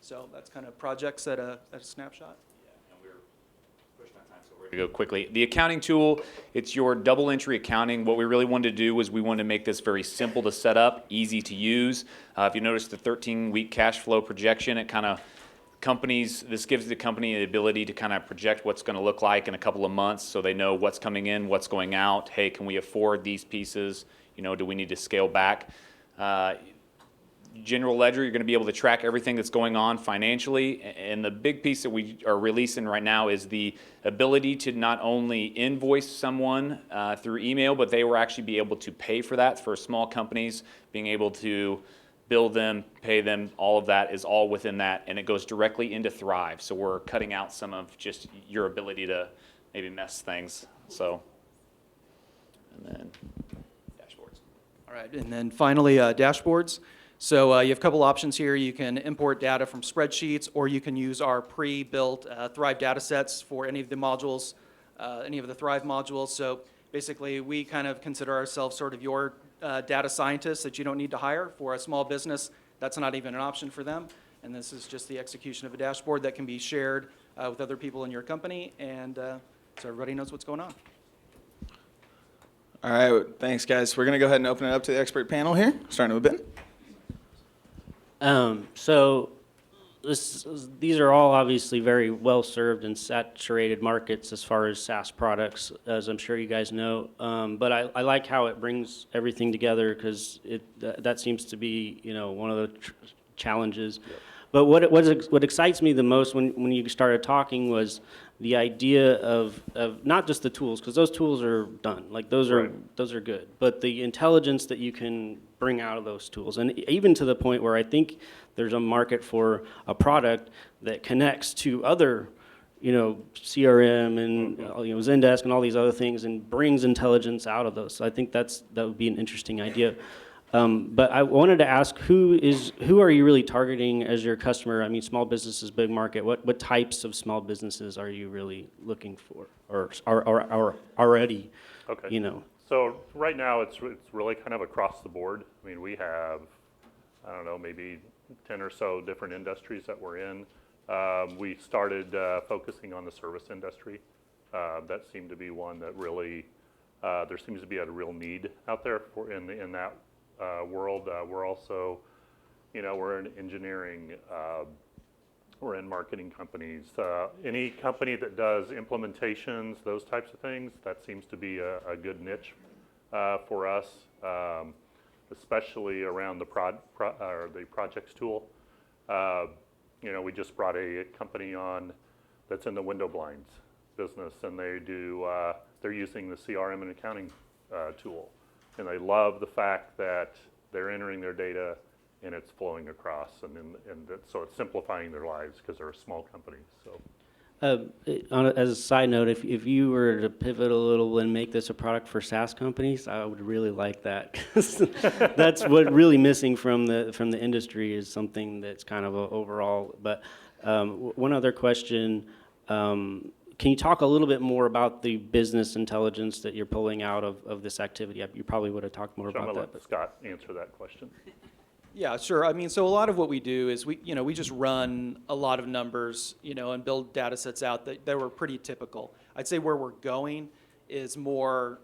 S16: So that's kind of projects at a snapshot.
S15: To go quickly. The accounting tool, it's your double entry accounting. What we really wanted to do was we wanted to make this very simple to set up, easy to use. If you notice the 13-week cash flow projection, it kind of this gives the company the ability to kind of project what's going to look like in a couple of months, so they know what's coming in, what's going out. Hey, can we afford these pieces? Do we need to scale back? General ledger, you're going to be able to track everything that's going on financially, and the big piece that we are releasing right now is the ability to not only invoice someone through email, but they will actually be able to pay for that. For small companies, being able to bill them, pay them, all of that is all within that, and it goes directly into Thrive. So we're cutting out some of just your ability to maybe mess things. So, and then dashboard.
S16: All right, and then finally, dashboards. So you have a couple options here. You can import data from spreadsheets, or you can use our pre-built Thrive data sets for any of the modules, any of the Thrive modules. So basically, we kind of consider ourselves sort of your data scientists that you don't need to hire. For a small business, that's not even an option for them. And this is just the execution of a dashboard that can be shared with other people in your company, and so everybody knows what's going on.
S1: All right, thanks, guys. We're going to go ahead and open it up to the expert panel here, starting with Ben.
S2: So these are all obviously very well-served and saturated markets as far as SaaS products, as I'm sure you guys know. But I like how it brings everything together, because that seems to be, you know, one of the challenges. Yep. But what excites me the most when you started talking was the idea of not just the tools, because those tools are done, like those are good, but the intelligence that you can bring out of those tools, and even to the point where I think there's a market for a product that connects to other, you know, CRM and you know, Zendesk and all these other things, and brings intelligence out of those. So I think that would be an interesting idea. But I wanted to ask, who are you really targeting as your customer? I mean, small businesses, big market. What types of small businesses are you really looking for, or are already,
S14: Okay.
S2: you know?
S14: So right now, it's really kind of across the board. I mean, we have, I don't know, maybe 10 or so different industries that we're in. We started focusing on the service industry. That seemed to be one that really, there seems to be a real need out there for in that world. We're also, you know, we're in engineering, we're in marketing companies. Any company that does implementations, those types of things, that seems to be a good niche for us, especially around the projects tool. You know, we just brought a company on that's in the window blinds business, and they're using the CRM and accounting tool. And they love the fact that they're entering their data and it's flowing across, so it's simplifying their lives because they're a small company. So,
S2: As a side note, if you were to pivot a little and make this a product for SaaS companies, I would really like that. That's what really missing from the industry, is something that's kind of a overall. But one other question. Can you talk a little bit more about the business intelligence that you're pulling out of this activity? You probably would have talked more about that.
S14: I'm going to let Scott answer that question.
S16: Yeah, sure. I mean, so a lot of what we do is we just run a lot of numbers, you know, and build data sets out that were pretty typical. I'd say where we're going is more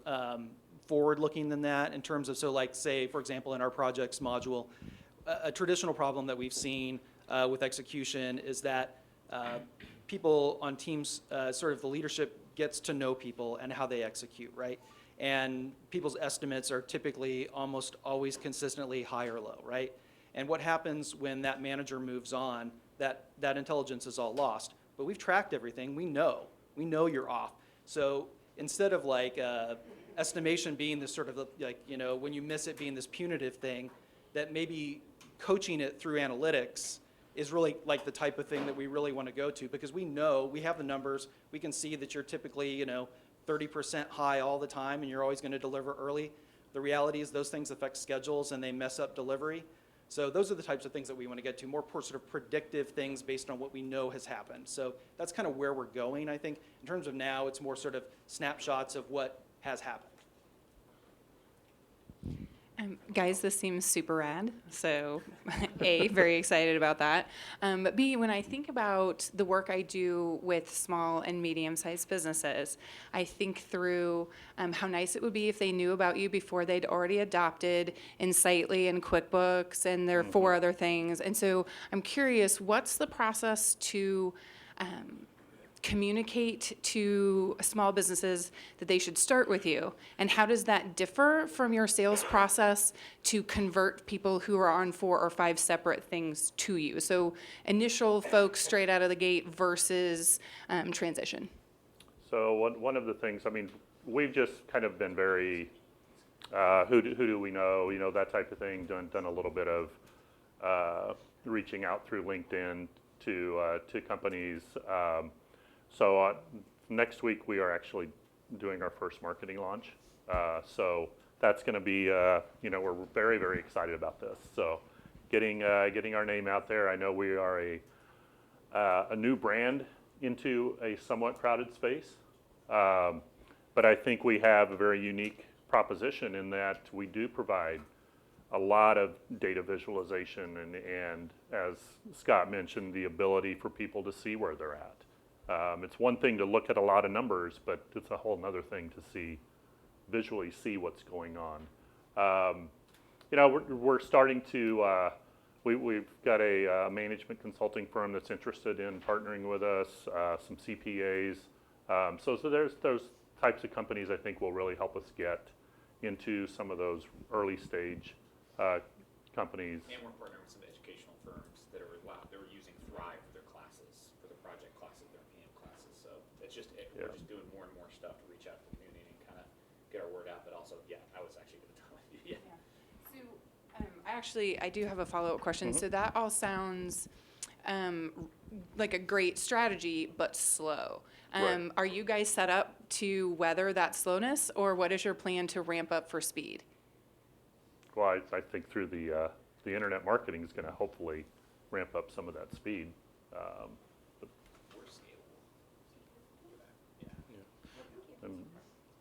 S16: forward-looking than that, in terms of, so like, say, for example, in our projects module, a traditional problem that we've seen with execution is that people on teams, sort of the leadership gets to know people and how they execute, right? And people's estimates are typically almost always consistently high or low, right? And what happens when that manager moves on, that intelligence is all lost. But we've tracked everything. We know you're off. So instead of like estimation being this sort of like, you know, when you miss it being this punitive thing, that maybe coaching it through analytics is really like the type of thing that we really want to go to, because we know, we have the numbers, we can see that you're typically, you know, 30% high all the time and you're always going to deliver early. The reality is those things affect schedules and they mess up delivery. So those are the types of things that we want to get to, more sort of predictive things based on what we know has happened. So that's kind of where we're going, I think. In terms of now, it's more sort of snapshots of what has happened.
S3: Guys, this seems super rad. So, A, very excited about that. But B, when I think about the work I do with small and medium-sized businesses, I think through how nice it would be if they knew about you before they'd already adopted Insightly and QuickBooks and their 4 other things. And so I'm curious, what's the process to communicate to small businesses that they should start with you? And how does that differ from your sales process to convert people who are on 4 or 5 separate things to you? So initial folks straight out of the gate versus transition.
S14: So one of the things, I mean, we've just kind of been very, who do we know, you know, that type of thing, done a little bit of reaching out through LinkedIn to companies. So next week we are actually doing our first marketing launch. So that's going to be, we're very, very excited about this. So getting our name out there. I know we are a new brand into a somewhat crowded space, but I think we have a very unique proposition in that we do provide a lot of data visualization and as Scott mentioned, the ability for people to see where they're at. It's one thing to look at a lot of numbers, but it's a whole other thing to visually see what's going on. We're starting to, we've got a management consulting firm that's interested in partnering with us, some CPAs. So there's those types of companies I think will really help us get into some of those early stage companies.
S15: And we're partnering with some educational firms that are using Thrive for their classes, for the project classes, their PM classes. So it's just, we're just doing more and more stuff to reach out to the community and kind of get our word out. But also, I was actually going to tell you.
S3: So I do have a follow-up question. So that all sounds like a great strategy, but slow.
S14: Right.
S3: Are you guys set up to weather that slowness, or what is your plan to ramp up for speed?
S14: Well, I think through the internet marketing is going to hopefully ramp up some of that speed.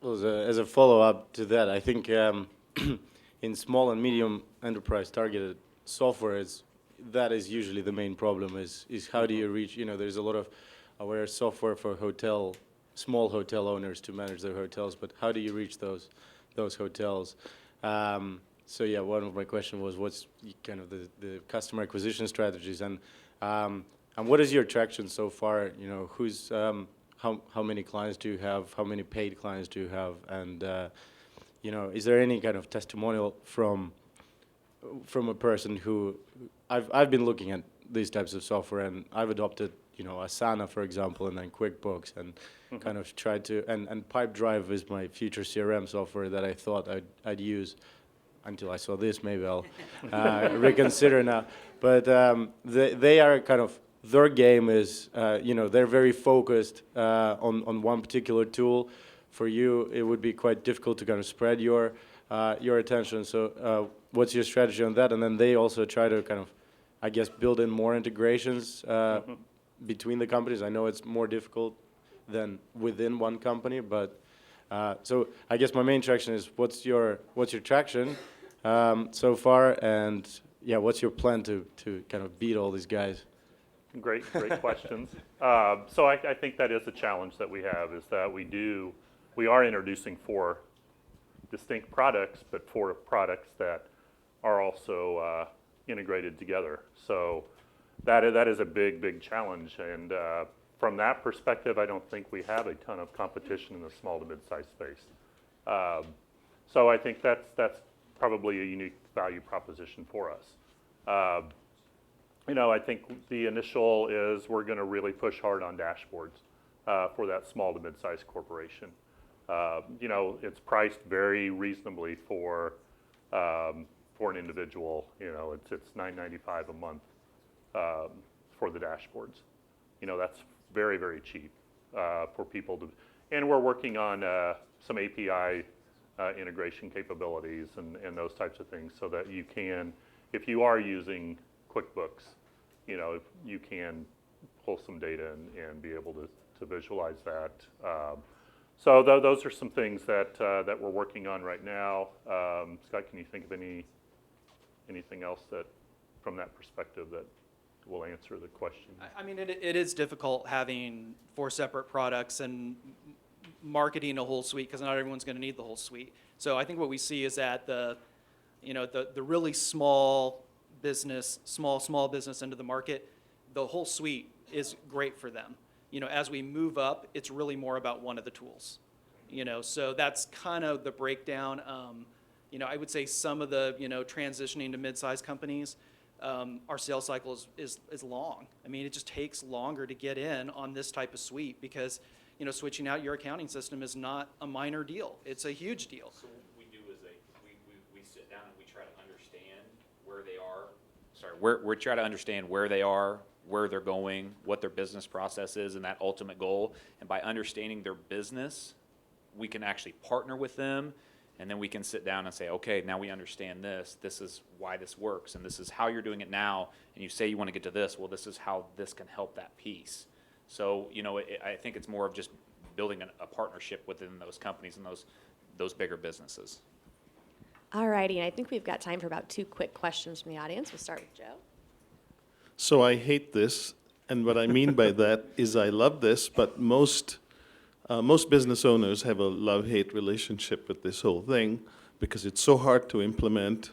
S4: Well, as a follow-up to that, I think in small and medium enterprise targeted software, that is usually the main problem is how do you reach, there's a lot of aware software for small hotel owners to manage their hotels, but how do you reach those hotels? So yeah, one of my questions was what's kind of the customer acquisition strategies and what is your traction so far? Who's how many clients do you have? How many paid clients do you have? And is there any kind of testimonial from a person who I've been looking at these types of software and I've adopted Asana, for example, and then QuickBooks and kind of tried to and Pipedrive is my future CRM software that I thought I'd use until I saw this. Maybe I'll reconsider now. But they are kind of, their game is, they're very focused on one particular tool. For you, it would be quite difficult to kind of spread your attention. So what's your strategy on that? And then they also try to kind of, I guess, build in more integrations between the companies. I know it's more difficult than within one company, but so I guess my main traction is what's your traction so far, and yeah, what's your plan to kind of beat all these guys?
S14: Great questions. So I think that is a challenge that we have, is that we are introducing 4 distinct products, but 4 products that are also integrated together. So that is a big challenge, and from that perspective, I don't think we have a ton of competition in the small to mid-sized space. So I think that's probably a unique value proposition for us. I think the initial is we're going to really push hard on dashboards for that small to mid-sized corporation. It's priced very reasonably for an individual. It's $9.95 a month for the dashboards. That's very, very cheap for people to. And we're working on some API integration capabilities and those types of things, so that you can, if you are using QuickBooks, you can pull some data and be able to visualize that. So those are some things that we're working on right now. Scott, can you think of anything else that, from that perspective, that will answer the question?
S16: I mean, it is difficult having 4 separate products and marketing a whole suite, because not everyone's going to need the whole suite. So I think what we see is that the really small business, small business into the market, the whole suite is great for them. As we move up, it's really more about one of the tools. So that's kind of the breakdown. I would say some of the transitioning to mid-sized companies, our sales cycle is long. I mean, it just takes longer to get in on this type of suite, because switching out your accounting system is not a minor deal. It's a huge deal.
S15: So what we do is we sit down and we try to understand where they are. We try to understand where they are, where they're going, what their business process is, and that ultimate goal. And by understanding their business, we can actually partner with them And then we can sit down and say, okay, now we understand this. This is why this works, and this is how you're doing it now. And you say you want to get to this. Well, this is how this can help that piece. So, you know, I think it's more of just building a partnership within those companies and those bigger businesses.
S17: All righty, and I think we've got time for about 2 quick questions from the audience. We'll start with Joe.
S7: So I hate this, and what I mean by that is I love this, but most business owners have a love-hate relationship with this whole thing because it's so hard to implement,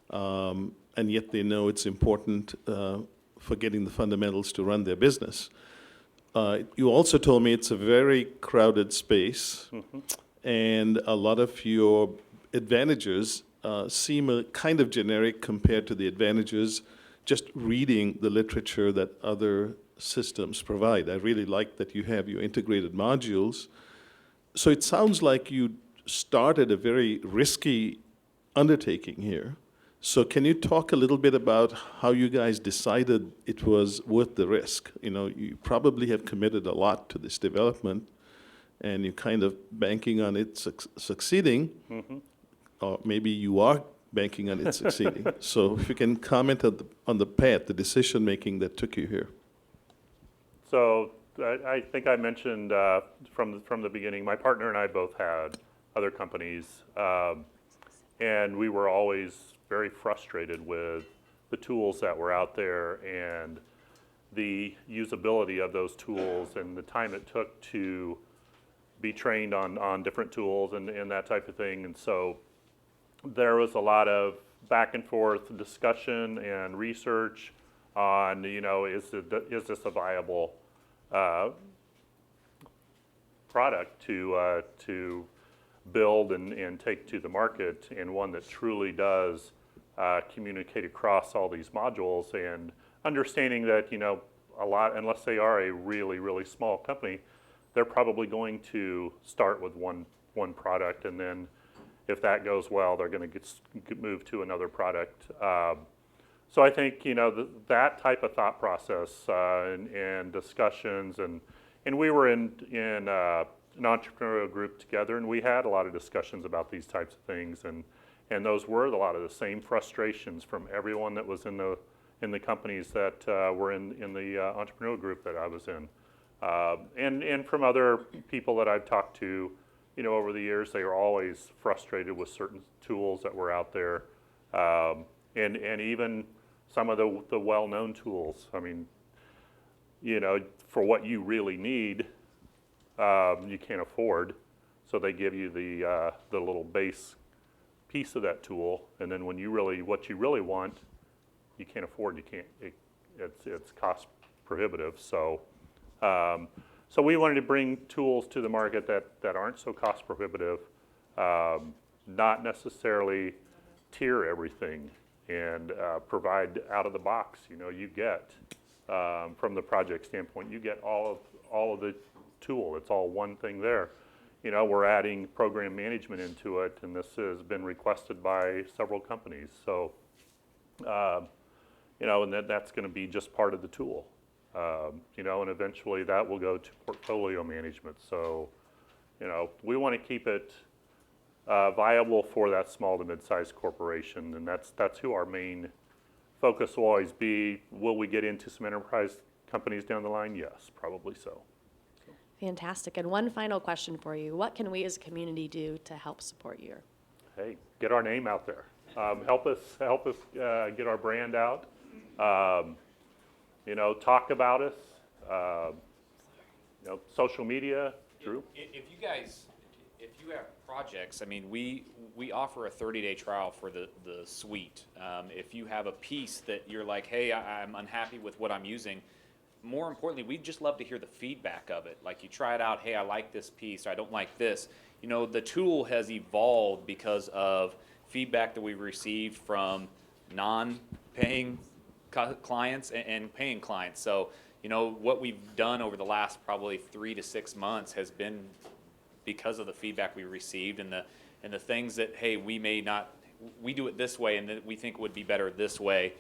S7: and yet they know it's important for getting the fundamentals to run their business. You also told me it's a very crowded space, and a lot of your advantages seem a kind of generic compared to the advantages just reading the literature that other systems provide. I really like that you have your integrated modules. So it sounds like you started a very risky undertaking here. So can you talk a little bit about how you guys decided it was worth the risk? You know, you probably have committed a lot to this development, and you're kind of banking on it succeeding, or maybe you are banking on it succeeding. So if you can comment on the path, the decision-making that took you here.
S14: So I think I mentioned from the beginning, my partner and I both had other companies, and we were always very frustrated with the tools that were out there and the usability of those tools and the time it took to be trained on different tools and that type of thing. And so there was a lot of back and forth discussion and research on, you know, is this a viable product to build and take to the market, and one that truly does communicate across all these modules, and understanding that, you know, a lot, unless they are a really, really small company, they're probably going to start with one product, and then if that goes well, they're going to get moved to another product. So I think, you know, that type of thought process and discussions, and we were in an entrepreneurial group together, and we had a lot of discussions about these types of things, and those were a lot of the same frustrations from everyone that was in the companies that were in the entrepreneurial group that I was in, and from other people that I've talked to, you know, over the years. They were always frustrated with certain tools that were out there, and even some of the well-known tools. I mean, you know, for what you really need, you can't afford, so they give you the little base piece of that tool, and then when what you really want, you can't afford. It's cost prohibitive. So so we wanted to bring tools to the market that aren't so cost prohibitive, not necessarily tier everything, and provide out of the box. You know, you get from the project standpoint, you get all of the tool. It's all one thing there. You know, we're adding program management into it, and this has been requested by several companies. So, you know, and that's going to be just part of the tool. You know, and eventually that will go to portfolio management. So, you know, we want to keep it viable for that small to mid-sized corporation, and that's who our main focus will always be. Will we get into some enterprise companies down the line? Yes, probably so.
S17: Fantastic. And one final question for you. What can we as a community do to help support you?
S14: Hey, get our name out there. Help us get our brand out. You know, talk about us. You know, social media. Drew?
S15: If you have projects, I mean, we offer a 30-day trial for the suite. If you have a piece that you're like, hey, I'm unhappy with what I'm using, more importantly, we'd just love to hear the feedback of it. Like, you try it out, hey, I like this piece, or I don't like this. You know, the tool has evolved because of feedback that we've received from non-paying clients and paying clients. So, you know, what we've done over the last probably 3 to 6 months has been because of the feedback we received and the things that, hey, we do it this way and that we think would be better this way.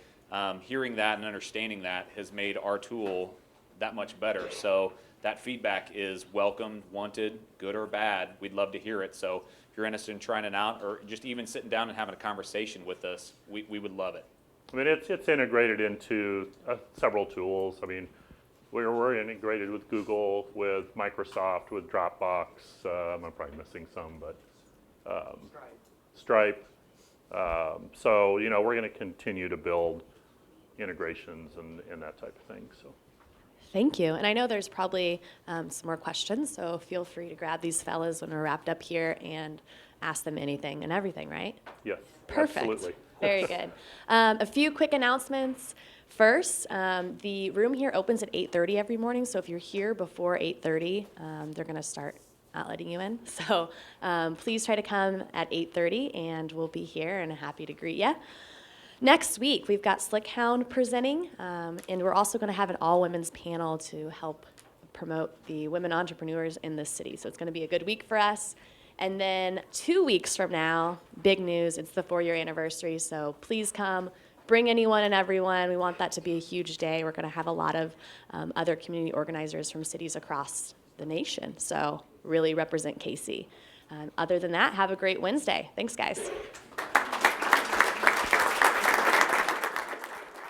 S15: Hearing that and understanding that has made our tool that much better. So that feedback is welcomed, wanted, good or bad. We'd love to hear it. So if you're interested in trying it out or just even sitting down and having a conversation with us, we would love it.
S14: I mean, it's integrated into several tools. I mean, we're integrated with Google, with Microsoft, with Dropbox. I'm probably missing some, but Stripe. So, you know, we're going to continue to build integrations and that type of thing. So.
S17: Thank you. And I know there's probably some more questions, so feel free to grab these fellas when we're wrapped up here and ask them anything and everything, right?
S14: Yes,
S17: Perfect.
S14: absolutely.
S17: Very good. A few quick announcements. First, the room here opens at 8:30 every morning, so if you're here before 8:30, they're going to start not letting you in. So please try to come at 8:30, and we'll be here and happy to greet you. Next week, we've got Slickhound presenting, and we're also going to have an all-women's panel to help promote the women entrepreneurs in this city. So it's going to be a good week for us. And then 2 weeks from now, big news, it's the 4-year anniversary, so please come. Bring anyone and everyone. We want that to be a huge day. We're going to have a lot of other community organizers from cities across the nation, so really represent KC. Other than that, have a great Wednesday. Thanks, guys.